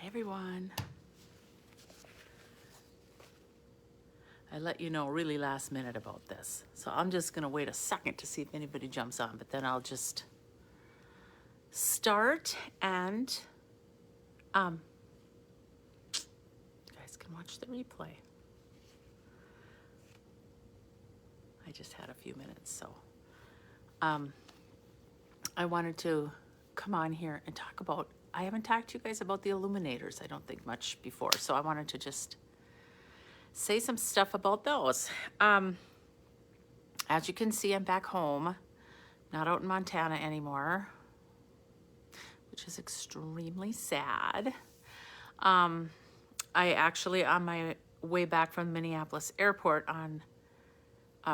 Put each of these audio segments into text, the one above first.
everyone. I let you know really last minute about this. So I'm just going to wait a second to see if anybody jumps on, but then I'll just start and you guys can watch the replay. I just had a few minutes, so I wanted to come on here and talk about, I haven't talked to you guys about the Illuminators, I don't think much before, so I wanted to just say some stuff about those. As you can see, I'm back home, not out in Montana anymore, which is extremely sad. I actually, on my way back from Minneapolis airport on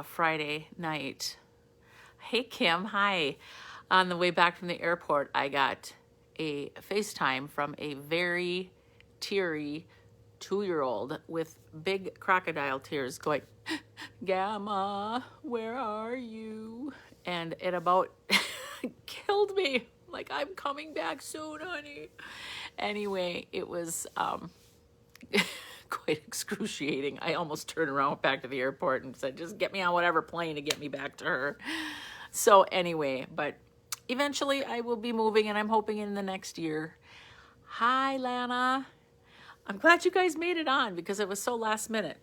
Friday night, hey Kim, hi. On the way back from the airport, I got a FaceTime from a very teary 2-year-old with big crocodile tears going, Gamma, where are you? And it about killed me. Like, I'm coming back soon, honey. Anyway, it was quite excruciating. I almost turned around back to the airport and said, just get me on whatever plane to get me back to her. So anyway, but eventually I will be moving, and I'm hoping in the next year. Hi, Lana. I'm glad you guys made it on because it was so last minute.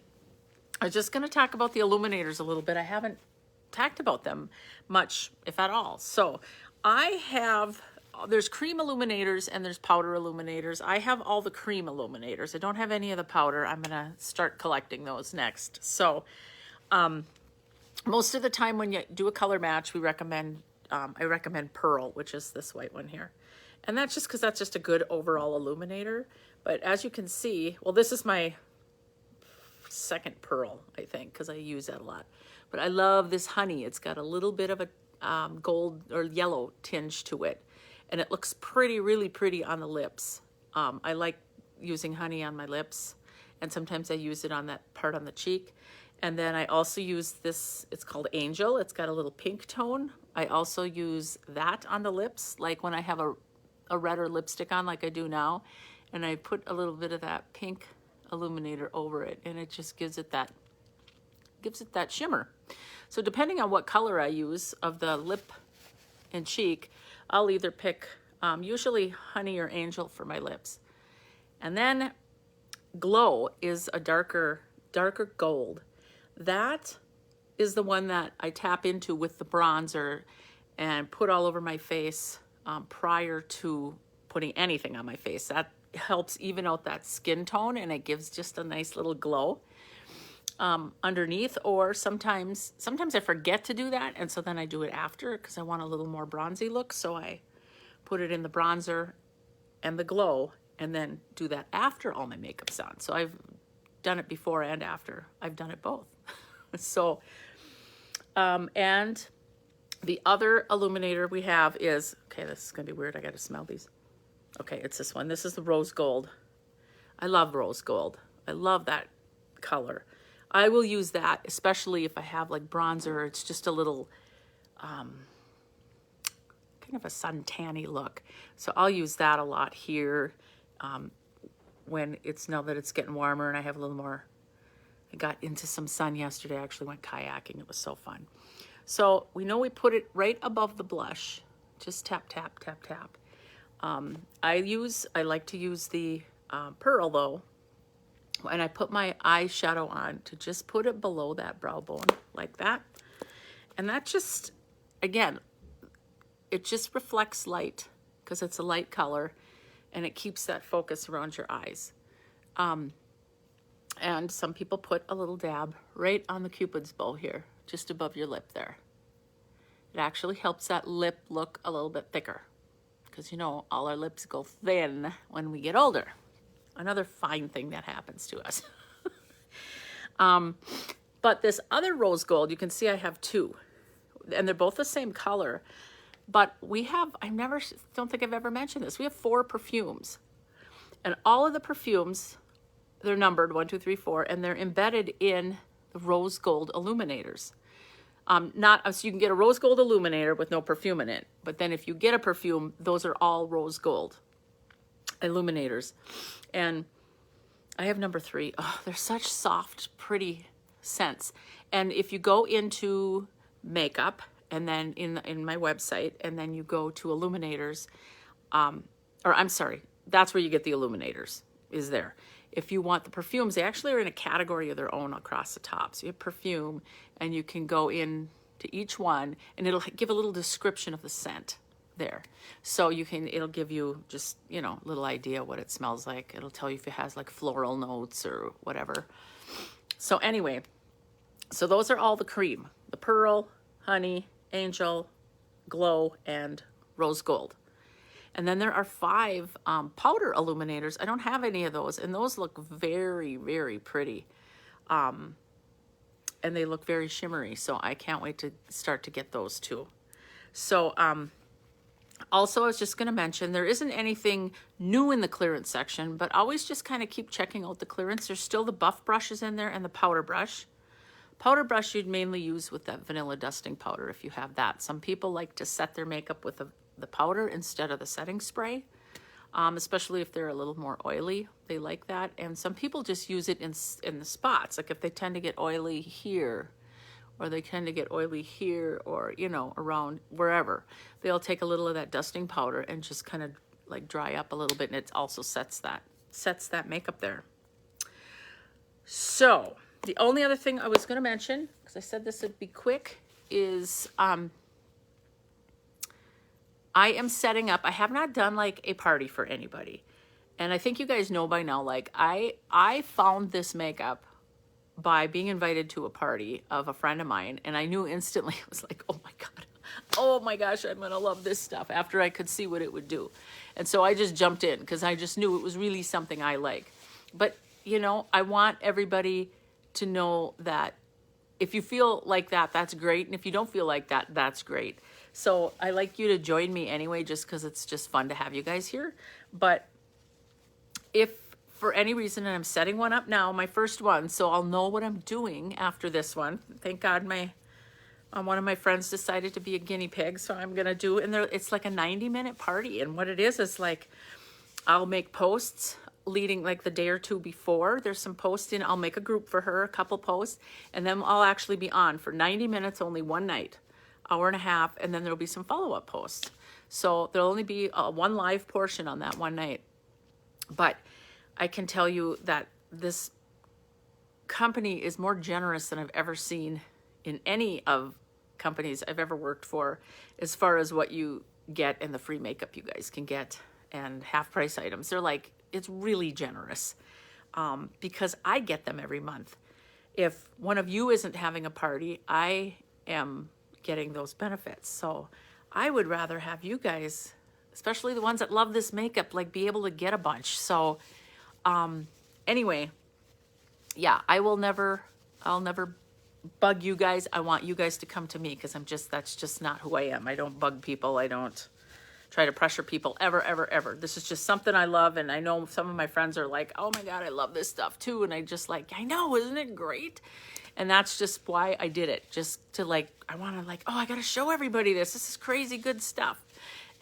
I was just going to talk about the Illuminators a little bit. I haven't talked about them much, if at all. So I have, there's cream illuminators and there's powder illuminators. I have all the cream illuminators. I don't have any of the powder. I'm going to start collecting those next. So most of the time when you do a color match, we recommend, I recommend Pearl, which is this white one here. And that's just because that's just a good overall illuminator. But as you can see, well, this is my second Pearl, I think, because I use that a lot. But I love this honey. It's got a little bit of a gold or yellow tinge to it. And it looks pretty, really pretty on the lips. I like using honey on my lips. And sometimes I use it on that part on the cheek. And then I also use this, it's called Angel. It's got a little pink tone. I also use that on the lips, like when I have a redder lipstick on like I do now. And I put a little bit of that pink illuminator over it, and it just gives it that shimmer. So depending on what color I use of the lip and cheek, I'll either pick usually honey or angel for my lips. And then Glow is a darker gold. That is the one that I tap into with the bronzer and put all over my face prior to putting anything on my face. That helps even out that skin tone, and it gives just a nice little glow underneath. Or sometimes I forget to do that, and so then I do it after because I want a little more bronzy look. So I put it in the bronzer and the glow, and then do that after all my makeup's on. So I've done it before and after. I've done it both. So and the other illuminator we have is, okay, this is gonna be weird. I gotta smell these. Okay, it's this one. This is the rose gold. I love rose gold. I love that color. I will use that, especially if I have like bronzer. It's just a little kind of a suntanny look. So I'll use that a lot here when it's, now that it's getting warmer and I have a little more. I got into some sun yesterday. I actually went kayaking. It was so fun. So we know we put it right above the blush. Just tap, tap, tap, tap. I like to use the Pearl though, and I put my eyeshadow on to just put it below that brow bone like that. And that just, again, it just reflects light because it's a light color, and it keeps that focus around your eyes. And some people put a little dab right on the Cupid's bow here, just above your lip there. It actually helps that lip look a little bit thicker, because you know all our lips go thin when we get older. Another fine thing that happens to us. But this other rose gold, you can see I have two, and they're both the same color. But we have, don't think I've ever mentioned this. We have 4 perfumes, and all of the perfumes, they're numbered 1, 2, 3, 4, and they're embedded in the rose gold illuminators. So you can get a rose gold illuminator with no perfume in it, but then if you get a perfume, those are all rose gold. Illuminators. And I have number 3. Oh, they're such soft, pretty scents. And if you go into makeup, and then in my website, and then you go to Illuminators, or I'm sorry, that's where you get the Illuminators, is there. If you want the perfumes, they actually are in a category of their own across the top. So you have perfume, and you can go in to each one, and it'll give a little description of the scent there. So it'll give you just, you know, a little idea what it smells like. It'll tell you if it has like floral notes or whatever. So anyway, so those are all the cream: the pearl, honey, angel, glow, and rose gold. And then there are 5 powder illuminators. I don't have any of those, and those look very, very pretty. And they look very shimmery, so I can't wait to start to get those too. So also, I was just going to mention, there isn't anything new in the clearance section, but always just kind of keep checking out the clearance. There's still the buff brushes in there and the powder brush. Powder brush you'd mainly use with that vanilla dusting powder if you have that. Some people like to set their makeup with the powder instead of the setting spray, especially if they're a little more oily. They like that. And some people just use it in the spots, like if they tend to get oily here, or they tend to get oily here, or, you know, around wherever. They'll take a little of that dusting powder and just kind of like dry up a little bit, and it also sets that makeup there. So the only other thing I was going to mention, because I said this would be quick, is I am setting up, I have not done like a party for anybody. And I think you guys know by now, like I found this makeup by being invited to a party of a friend of mine. And I knew instantly, I was like, oh my gosh, I'm going to love this stuff, after I could see what it would do. And so I just jumped in because I just knew it was really something I like. But, you know, I want everybody to know that if you feel like that, that's great. And if you don't feel like that, that's great. So I like you to join me anyway, just because it's just fun to have you guys here. But if for any reason, and I'm setting one up now, my first one, so I'll know what I'm doing after this one. Thank God one of my friends decided to be a guinea pig, so I'm going to do, and it's like a 90-minute party. And what it is like, I'll make posts leading like the day or two before. There's some posting. I'll make a group for her, a couple posts, and then I'll actually be on for 90 minutes, only one night, hour and a half, and then there'll be some follow-up posts. So there'll only be one live portion on that one night. But I can tell you that this company is more generous than I've ever seen in any of companies I've ever worked for, as far as what you get and the free makeup you guys can get and half price items. They're like, it's really generous, because I get them every month. If one of you isn't having a party, I am getting those benefits. So I would rather have you guys, especially the ones that love this makeup, like be able to get a bunch. So anyway, yeah, I'll never bug you guys. I want you guys to come to me, because that's just not who I am. I don't bug people. I don't try to pressure people ever, ever, ever. This is just something I love. And I know some of my friends are like, oh my God, I love this stuff too. And I just like, I know, isn't it great? And that's just why I did it. Just to like, I want to like, oh, I got to show everybody this. This is crazy good stuff.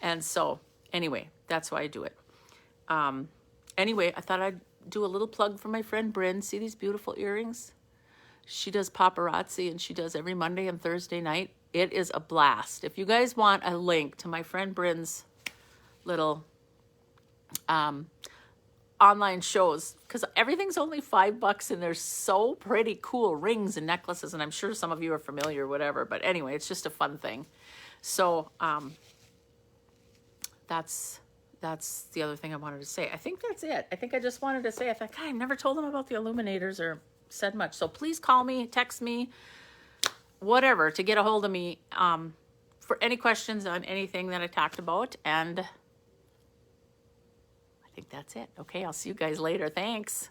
And so anyway, that's why I do it. Anyway, I thought I'd do a little plug for my friend Bryn. See these beautiful earrings? She does paparazzi, and she does every Monday and Thursday night. It is a blast. If you guys want a link to my friend Bryn's little online shows, because everything's only $5, and they're so pretty cool rings and necklaces, and I'm sure some of you are familiar or whatever, but anyway, it's just a fun thing. So that's the other thing I wanted to say. I think that's it. I think I just wanted to say, I thought, God, I never told them about the Illuminators or said much. So please call me, text me, whatever, to get a hold of me for any questions on anything that I talked about. And I think that's it. Okay, I'll see you guys later. Thanks.